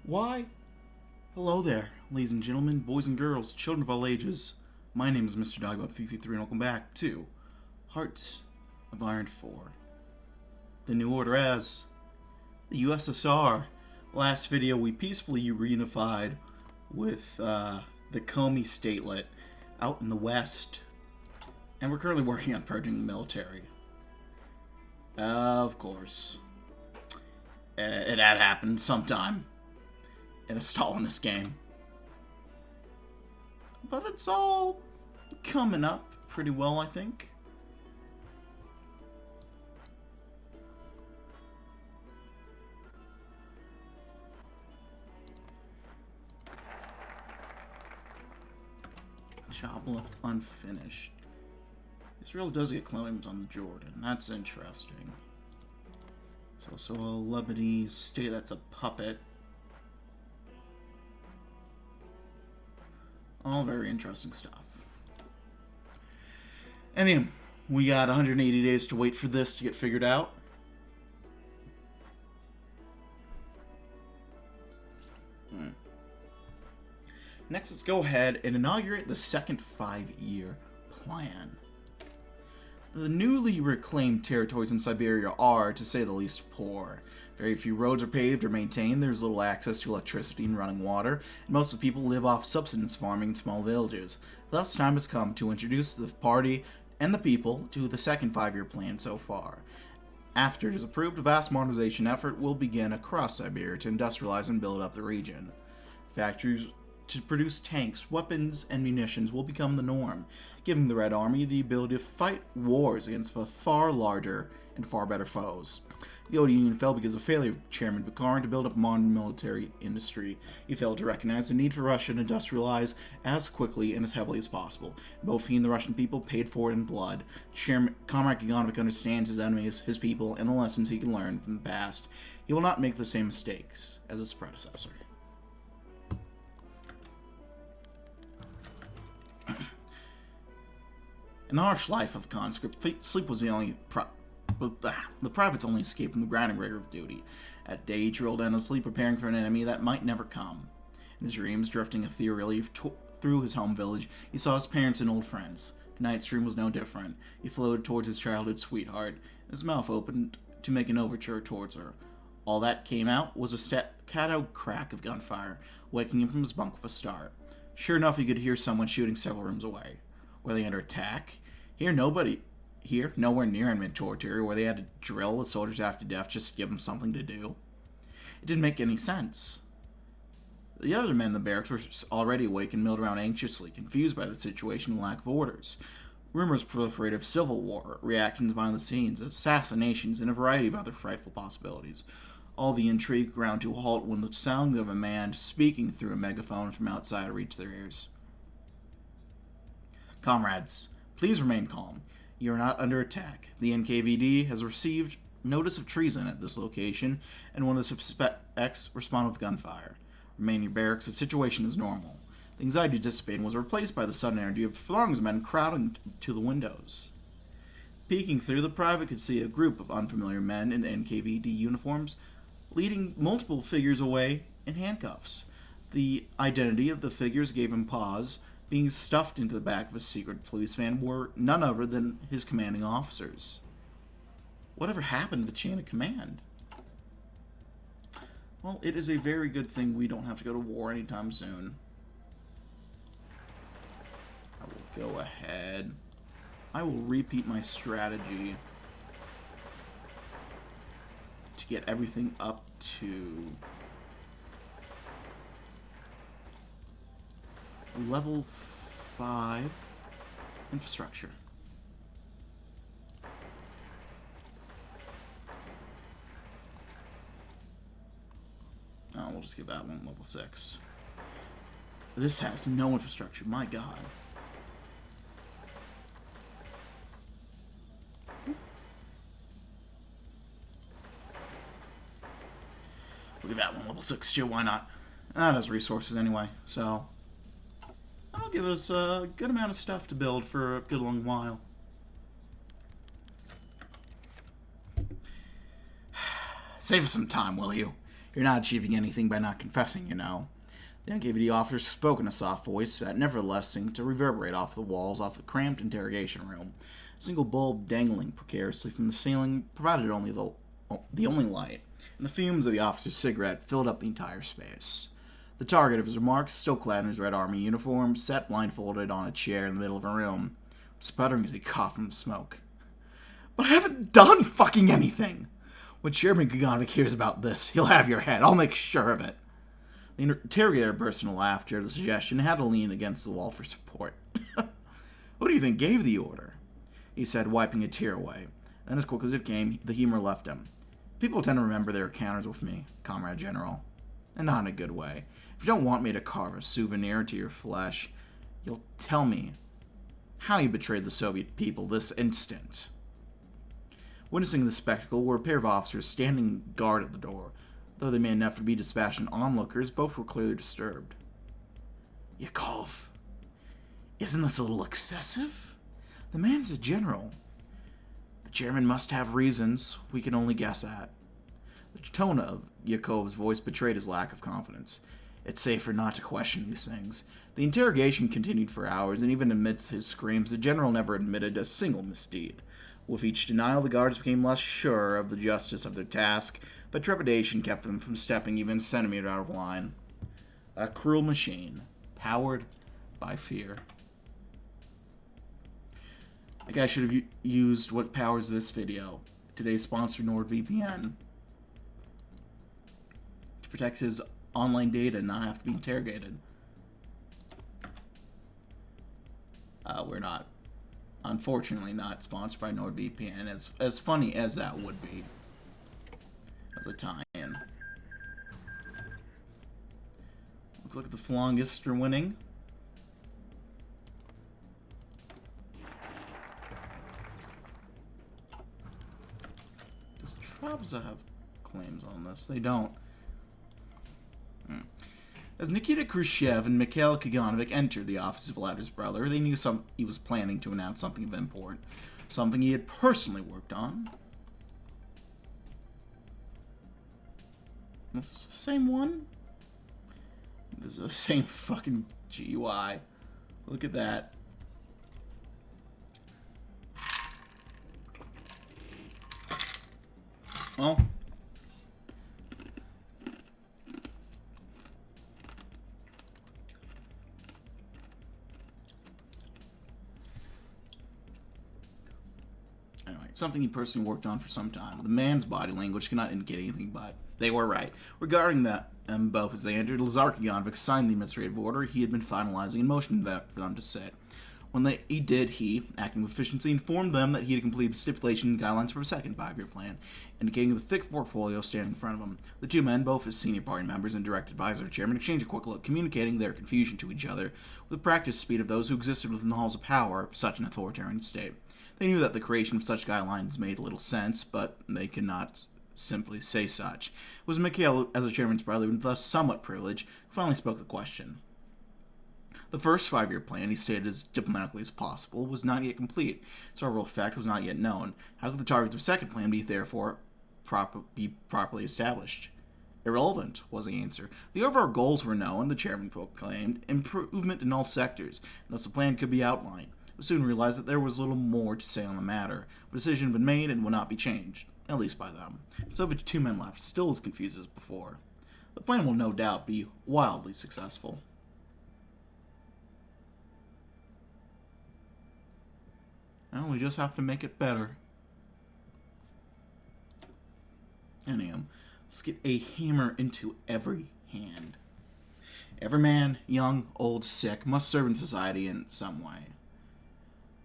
Why? Hello there, ladies and gentlemen, boys and girls, children of all ages. My name is Mr. DB333 and welcome back to Hearts of Iron 4. The New Order as the USSR. Last video we peacefully reunified with the Komi statelet out in the west. And we're currently working on purging the military. Of course. It had happened sometime in a Stalinist game. But it's all coming up pretty well, I think. Job left unfinished. Israel does get claims on the Jordan. That's interesting. There's also a Lebanese state that's a puppet. All very interesting stuff. Anyway, we got 180 days to wait for this to get figured out. Next, let's go ahead and inaugurate the second 5-year plan. The newly reclaimed territories in Siberia are, to say the least, poor. Very few roads are paved or maintained, there's little access to electricity and running water, and most of the people live off subsistence farming in small villages. Thus, time has come to introduce the party and the people to the second 5-year plan so far. After it is approved, a vast modernization effort will begin across Siberia to industrialize and build up the region. Factories to produce tanks, weapons, and munitions will become the norm, giving the Red Army the ability to fight wars against far larger and far better foes. The old Union fell because of the failure of Chairman Bukharin to build up modern military industry. He failed to recognize the need for Russia to industrialize as quickly and as heavily as possible. Both he and the Russian people paid for it in blood. Comrade Kaganovich understands his enemies, his people, and the lessons he can learn from the past. He will not make the same mistakes as his predecessor. In the harsh life of a conscript, sleep was the private's only escape from the grinding rigor of duty. At day, he rolled endlessly, preparing for an enemy that might never come. In his dreams, drifting ethereally through his home village, he saw his parents and old friends. Tonight's dream was no different. He floated towards his childhood sweetheart, and his mouth opened to make an overture towards her. All that came out was a staccato crack of gunfire, waking him from his bunk with a start. Sure enough, he could hear someone shooting several rooms away. Were they under attack? Nowhere near in mid-torture, where they had to drill the soldiers after death just to give them something to do. It didn't make any sense. The other men in the barracks were already awake and milled around anxiously, confused by the situation and lack of orders. Rumors proliferated of civil war, reactions behind the scenes, assassinations, and a variety of other frightful possibilities. All the intrigue ground to a halt when the sound of a man speaking through a megaphone from outside reached their ears. Comrades, please remain calm. You are not under attack. The NKVD has received notice of treason at this location, and one of the suspects responded with gunfire. Remain in your barracks. The situation is normal. The anxiety dissipated and was replaced by the sudden energy of throngs of men crowding to the windows. Peeking through, the private could see a group of unfamiliar men in the NKVD uniforms, leading multiple figures away in handcuffs. The identity of the figures gave him pause. Being stuffed into the back of a secret police van were none other than his commanding officers. Whatever happened to the chain of command? Well, it is a very good thing we don't have to go to war anytime soon. I will go ahead. I will repeat my strategy to get everything up to level 5 infrastructure. Oh, we'll just give that one level 6. This has no infrastructure, my god. Look at that one, level 6 too, why not? That has resources anyway, so that'll give us a good amount of stuff to build for a good long while. Save us some time, will you? You're not achieving anything by not confessing, you know. The NKVD officer spoke in a soft voice that nevertheless seemed to reverberate off the walls of the cramped interrogation room. A single bulb dangling precariously from the ceiling provided only the only light, and the fumes of the officer's cigarette filled up the entire space. The target of his remarks, still clad in his Red Army uniform, sat blindfolded on a chair in the middle of a room, sputtering as he coughed from the smoke. But I haven't done fucking anything! When Chairman Kaganovich hears about this, he'll have your head. I'll make sure of it. The interrogator burst into laughter at the suggestion and had to lean against the wall for support. Who do you think gave the order? He said, wiping a tear away. Then as quick as it came, the humor left him. People tend to remember their encounters with me, Comrade General. And not in a good way. If you don't want me to carve a souvenir into your flesh, you'll tell me how you betrayed the Soviet people this instant. Witnessing the spectacle were a pair of officers standing guard at the door. Though they made an effort to be dispassionate onlookers, both were clearly disturbed. Yakov, isn't this a little excessive? The man's a general. The chairman must have reasons we can only guess at. The tone of Yakov's voice betrayed his lack of confidence. It's safer not to question these things. The interrogation continued for hours, and even amidst his screams, the general never admitted a single misdeed. With each denial, the guards became less sure of the justice of their task, but trepidation kept them from stepping even a centimeter out of line. A cruel machine, powered by fear. I guess I should have used what powers this video. Today's sponsor, NordVPN. To protect his online data and not have to be interrogated. We're not, unfortunately, not sponsored by NordVPN, as funny as that would be. As a tie-in. Looks like the Phalangists are winning. Does Trabza have claims on this? They don't. As Nikita Khrushchev and Mikhail Kaganovich entered the office of Vlad's brother, they knew he was planning to announce something of import. Something he had personally worked on. This is the same one? This is the same fucking GUI. Look at that. Well. Anyway, something he personally worked on for some time. The man's body language cannot indicate anything but they were right. Regarding that, both as they entered, Lazar Kaganovich signed the administrative order he had been finalizing and motioned for them to sit. When he did, he, acting with efficiency, informed them that he had completed the stipulation and guidelines for a second 5-year plan, indicating the thick portfolio standing in front of him. The two men, both as senior party members and direct advisor to chairman, exchanged a quick look, communicating their confusion to each other with the practiced speed of those who existed within the halls of power of such an authoritarian state. They knew that the creation of such guidelines made little sense, but they could not simply say such. It was Mikhail, as the chairman's brother, and thus somewhat privileged, who finally spoke the question. The first 5-year plan, he stated as diplomatically as possible, was not yet complete. Its overall effect was not yet known. How could the targets of a second plan be therefore be properly established? Irrelevant, was the answer. The overall goals were known, the chairman proclaimed, improvement in all sectors, and thus the plan could be outlined. But soon realized that there was little more to say on the matter. A decision had been made and would not be changed, at least by them. So the two men left, still as confused as before. The plan will no doubt be wildly successful. Well, we just have to make it better. Anyhow, let's get a hammer into every hand. Every man, young, old, sick, must serve in society in some way.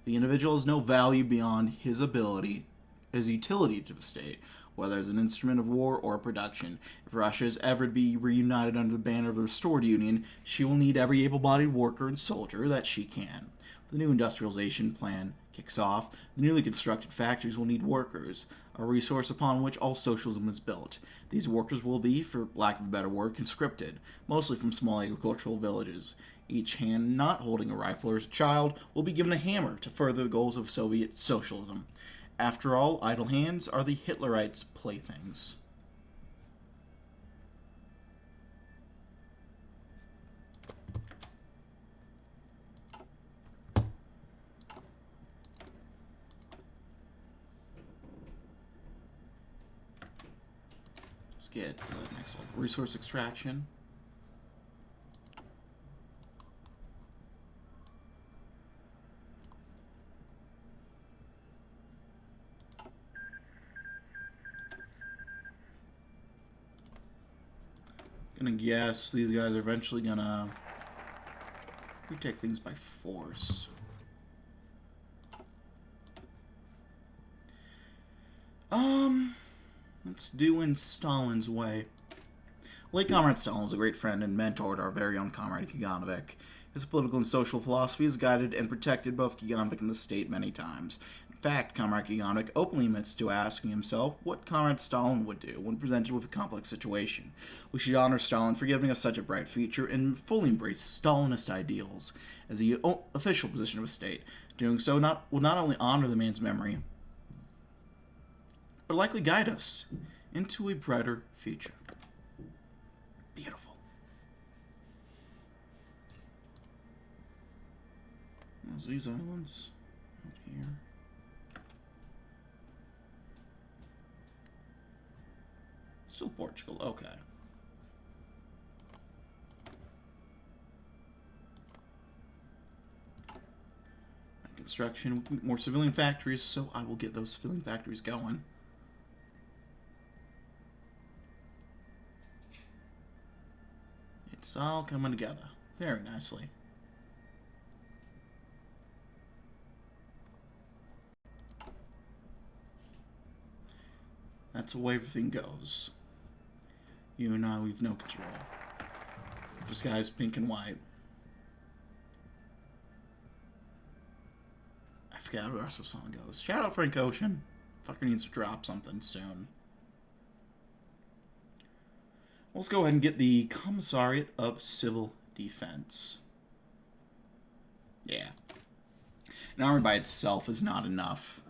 The individual has no value beyond his utility to the state, whether as an instrument of war or production. If Russia is ever to be reunited under the banner of the restored Union, she will need every able-bodied worker and soldier that she can. The new industrialization plan kicks off. The newly constructed factories will need workers, a resource upon which all socialism is built. These workers will be, for lack of a better word, conscripted, mostly from small agricultural villages. Each hand not holding a rifle or as a child will be given a hammer to further the goals of Soviet socialism. After all, idle hands are the Hitlerites' playthings. get the next level resource extraction. Gonna guess these guys are eventually gonna retake things by force. Let's do in Stalin's way. Late Comrade Stalin was a great friend and mentor to our very own Comrade Kaganovich. His political and social philosophy has guided and protected both Kaganovich and the state many times. In fact, Comrade Kaganovich openly admits to asking himself what Comrade Stalin would do when presented with a complex situation. We should honor Stalin for giving us such a bright future and fully embrace Stalinist ideals as the official position of a state. Doing so will not only honor the man's memory, but likely guide us into a brighter future. Beautiful. There's these islands out here. Still Portugal, okay. Construction, more civilian factories, so I will get those civilian factories going. It's all coming together very nicely. That's the way everything goes. You and I, we've no control. If the sky's pink and white. I forgot how the rest of the song goes. Shout out Frank Ocean. Fucker needs to drop something soon. Let's go ahead and get the Commissariat of Civil Defense. Yeah. An army by itself is not enough.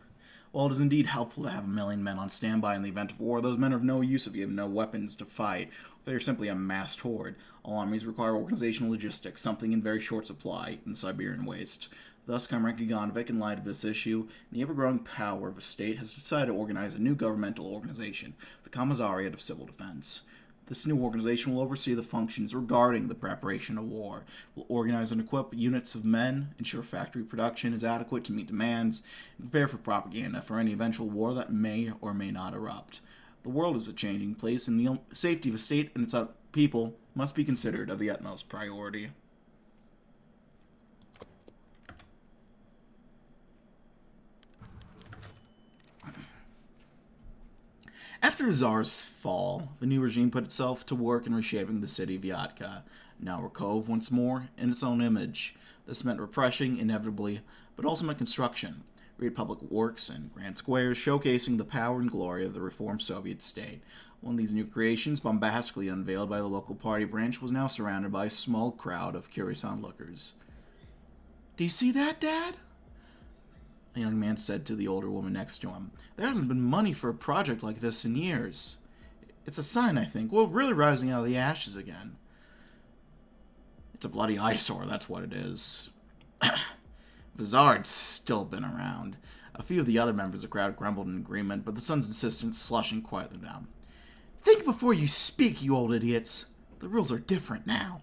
While it is indeed helpful to have 1 million men on standby in the event of war, those men are of no use if you have no weapons to fight. They are simply a massed horde. All armies require organizational logistics, something in very short supply in the Siberian waste. Thus, Comrade Kaganovich, in light of this issue, and the ever-growing power of a state, has decided to organize a new governmental organization, the Commissariat of Civil Defense. This new organization will oversee the functions regarding the preparation of war. It will organize and equip units of men, ensure factory production is adequate to meet demands, and prepare for propaganda for any eventual war that may or may not erupt. The world is a changing place, and the safety of a state and its people must be considered of the utmost priority. After the Tsar's fall, the new regime put itself to work in reshaping the city of Yatka, now Rakov once more, in its own image. This meant repression, inevitably, but also meant construction, great public works, and grand squares showcasing the power and glory of the reformed Soviet state. One of these new creations, bombastically unveiled by the local party branch, was now surrounded by a small crowd of curious onlookers. "Do you see that, Dad?" a young man said to the older woman next to him. "There hasn't been money for a project like this in years. It's a sign, I think. We're really rising out of the ashes again." "It's a bloody eyesore, that's what it is." Vizard's still been around. A few of the other members of the crowd grumbled in agreement, but the son's insistence slushing quieted them down. "Think before you speak, you old idiots. The rules are different now."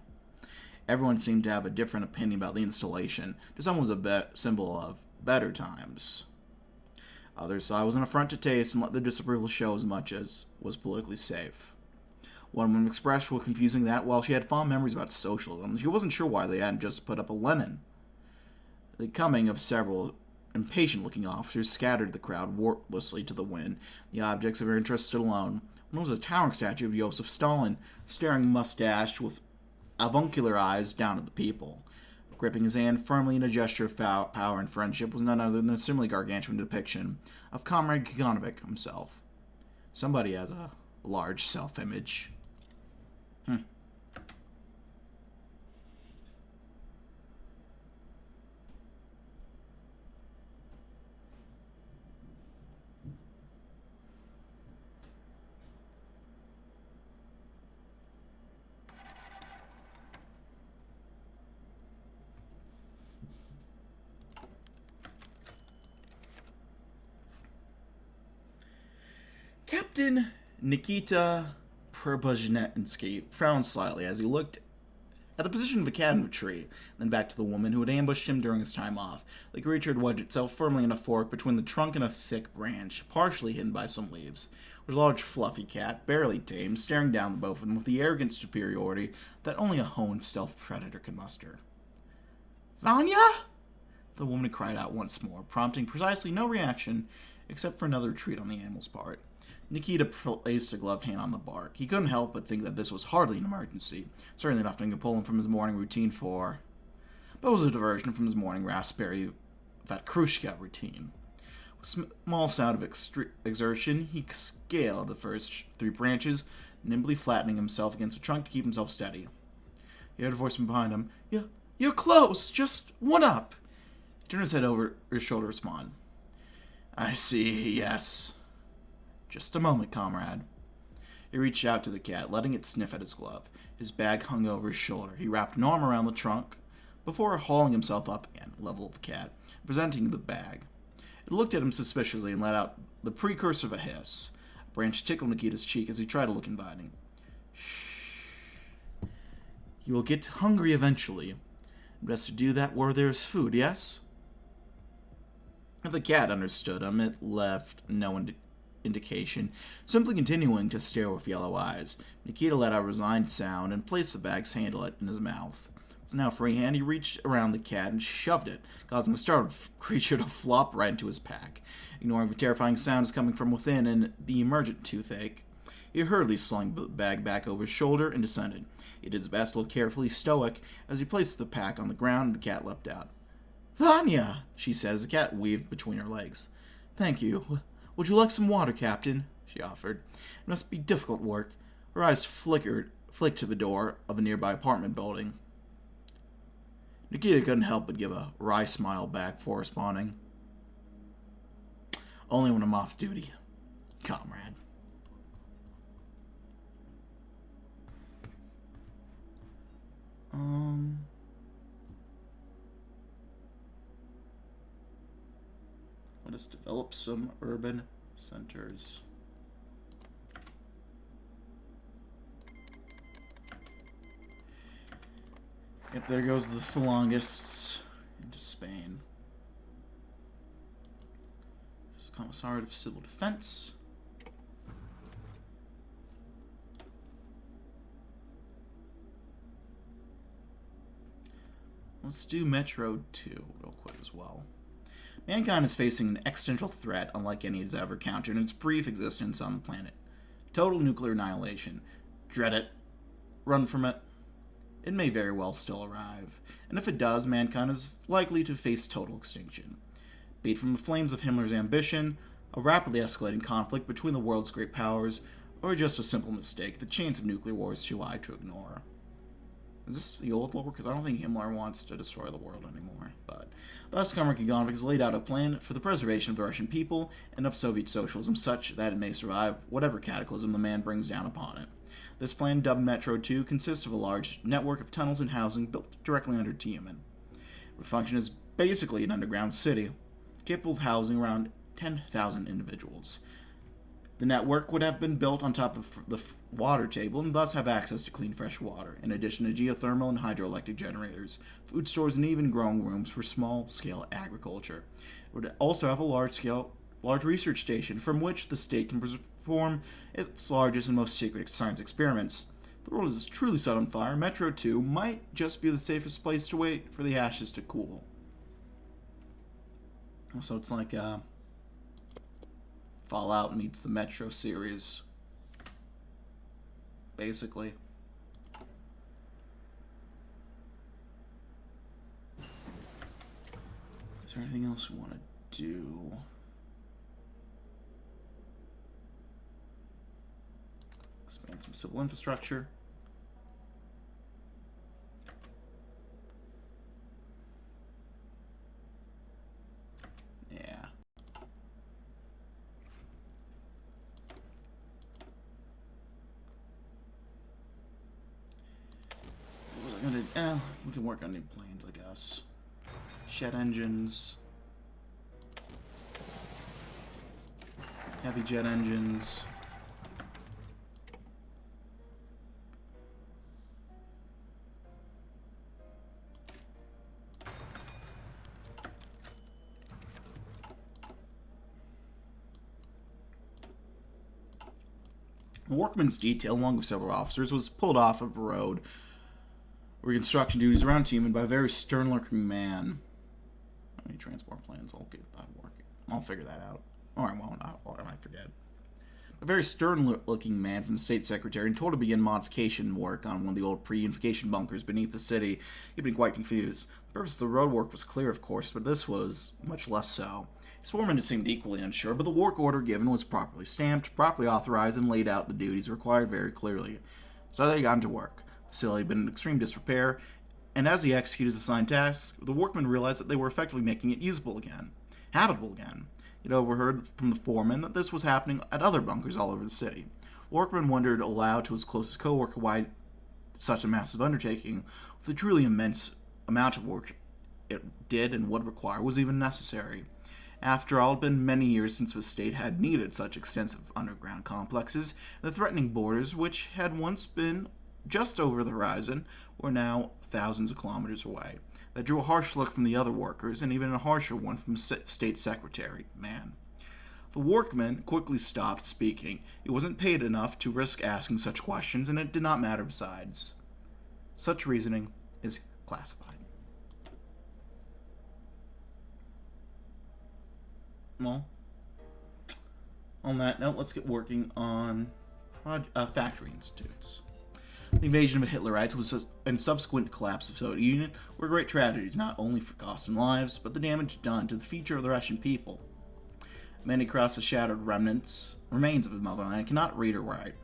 Everyone seemed to have a different opinion about the installation. To some it was a symbol of better times. Others saw it was an affront to taste and let their disapproval show as much as was politically safe. One woman expressed with confusing that while she had fond memories about socialism, she wasn't sure why they hadn't just put up a Lenin. The coming of several impatient-looking officers scattered the crowd wordlessly to the wind. The objects of their interest stood alone. One was a towering statue of Joseph Stalin, staring mustached with avuncular eyes down at the people. Gripping his hand firmly in a gesture of power and friendship was none other than a similarly gargantuan depiction of Comrade Kaganovich himself. Somebody has a large self-image. Captain Nikita Prabozhnetsky frowned slightly as he looked at the position of a cat in a tree, then back to the woman who had ambushed him during his time off. The creature had wedged itself firmly in a fork between the trunk and a thick branch, partially hidden by some leaves. It was a large, fluffy cat, barely tame, staring down the both of them with the arrogant superiority that only a honed stealth predator could muster. "Vanya?" The woman cried out once more, prompting precisely no reaction except for another retreat on the animal's part. Nikita placed a gloved hand on the bark. He couldn't help but think that this was hardly an emergency, certainly nothing to pull him from his morning routine for. But it was a diversion from his morning raspberry Vatkrushka routine. With a small sound of exertion, he scaled the first 3 branches, nimbly flattening himself against the trunk to keep himself steady. He heard a voice from behind him. You're close! Just one up! He turned his head over his shoulder to respond. "I see, yes. Just a moment, comrade." He reached out to the cat, letting it sniff at his glove. His bag hung over his shoulder. He wrapped an arm around the trunk before hauling himself up again, level of the cat, presenting the bag. It looked at him suspiciously and let out the precursor of a hiss. A branch tickled Nikita's cheek as he tried to look inviting. "Shh. You will get hungry eventually. Best to do that where there is food, yes?" If the cat understood him, it left no indication, simply continuing to stare with yellow eyes. Nikita let out a resigned sound and placed the bag's handle in his mouth. With his now free hand, he reached around the cat and shoved it, causing the startled creature to flop right into his pack. Ignoring the terrifying sounds coming from within and the emergent toothache, he hurriedly slung the bag back over his shoulder and descended. He did his best to look carefully stoic as he placed the pack on the ground and the cat leapt out. "Vanya!" she said as the cat weaved between her legs. "Thank you. Would you like some water, Captain?" she offered. "It must be difficult work." Her eyes flicked to the door of a nearby apartment building. Nikita couldn't help but give a wry smile back before responding. "Only when I'm off duty, comrade." Let us develop some urban centers. Yep, there goes the Phalangists into Spain. There's a Commissariat of Civil Defense. Let's do Metro 2 real quick as well. Mankind is facing an existential threat unlike any it's ever encountered in its brief existence on the planet. Total nuclear annihilation. Dread it. Run from it. It may very well still arrive, and if it does, mankind is likely to face total extinction. Be it from the flames of Himmler's ambition, a rapidly escalating conflict between the world's great powers, or just a simple mistake the chains of nuclear war is too wide to ignore. Is this the old lore? Because I don't think Himmler wants to destroy the world anymore. But thus, Comrade Kaganovich has laid out a plan for the preservation of the Russian people and of Soviet socialism such that it may survive whatever cataclysm the man brings down upon it. This plan, dubbed Metro 2, consists of a large network of tunnels and housing built directly under Tyumen. It functions as basically an underground city, capable of housing around 10,000 individuals. The network would have been built on top of the water table and thus have access to clean fresh water, in addition to geothermal and hydroelectric generators, food stores, and even growing rooms for small-scale agriculture. It would also have a large research station from which the state can perform its largest and most secret science experiments. If the world is truly set on fire, Metro 2 might just be the safest place to wait for the ashes to cool. So it's like Fallout meets the Metro series, basically. Is there anything else we want to do? Expand some civil infrastructure. Yeah. What was I gonna? We can work on new planes, I guess. Jet engines. Heavy jet engines. The workman's detail, along with several officers, was pulled off of a road reconstruction duties around Tyumen by a very stern-looking man. How many transport plans? I'll get that working. I'll figure that out. Or I won't. Or I might forget. A very stern-looking man from the state secretary, and told to begin modification work on one of the old pre-unification bunkers beneath the city. He'd been quite confused. The purpose of the road work was clear, of course, but this was much less so. His foreman had seemed equally unsure, but the work order given was properly stamped, properly authorized, and laid out the duties required very clearly. So they got into work. The facility had been in extreme disrepair, and as he executed his assigned tasks, the workmen realized that they were effectively making it usable again, habitable again. He'd overheard from the foreman that this was happening at other bunkers all over the city. The workman wondered aloud to his closest co-worker why such a massive undertaking, with the truly immense amount of work it did and would require, was even necessary. After all, it had been many years since the state had needed such extensive underground complexes. The threatening borders, which had once been just over the horizon, were now thousands of kilometers away. That drew a harsh look from the other workers, and even a harsher one from State Secretary Mann. The workman quickly stopped speaking. He wasn't paid enough to risk asking such questions, and it did not matter besides. Such reasoning is classified. Well, on that note, let's get working on factory institutes. The invasion of the Hitlerites and subsequent collapse of the Soviet Union were great tragedies, not only for costing lives, but the damage done to the future of the Russian people. Many across the shattered remains of the motherland cannot read or write,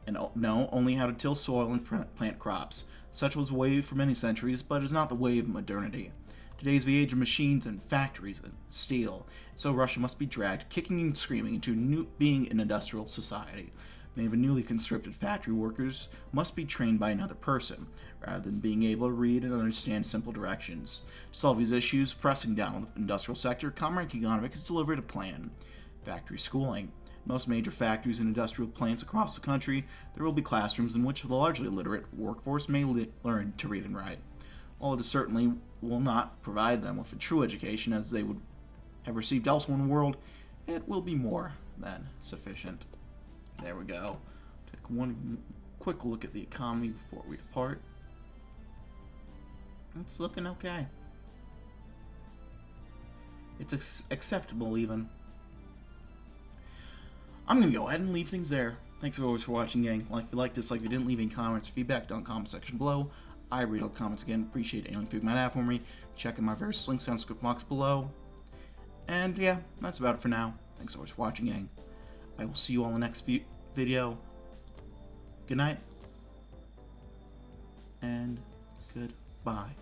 and know only how to till soil and plant crops. Such was the way for many centuries, but it is not the way of modernity. Today's the age of machines and factories and steel, so Russia must be dragged kicking and screaming into being an industrial society. Many of the newly conscripted factory workers must be trained by another person, rather than being able to read and understand simple directions. To solve these issues pressing down on the industrial sector, Comrade Kaganovich has delivered a plan. Factory schooling. In most major factories and industrial plants across the country, there will be classrooms in which the largely illiterate workforce may learn to read and write. While it certainly will not provide them with a true education as they would have received elsewhere in the world, it will be more than sufficient. There we go. Take one quick look at the economy before we depart. It's looking okay. It's acceptable even. I'm going to go ahead and leave things there. Thanks as always for watching, gang. Like if you liked this, like if you didn't, leave any comments, feedback down in the comment section below. I read all comments again. Appreciate any feedback you might have for me. Check out my various links down in the description box below. And yeah, that's about it for now. Thanks so much for watching, gang. I will see you all in the next video. Good night. And goodbye.